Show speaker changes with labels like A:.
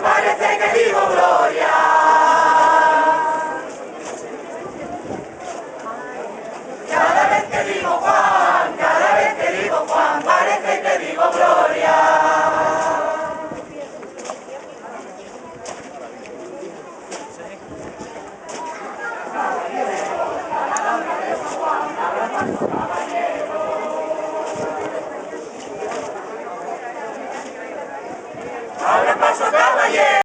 A: parece que digo gloria. Cada vez que digo Juan, cada vez que digo Juan, parece que digo gloria. Abra paso, caballero.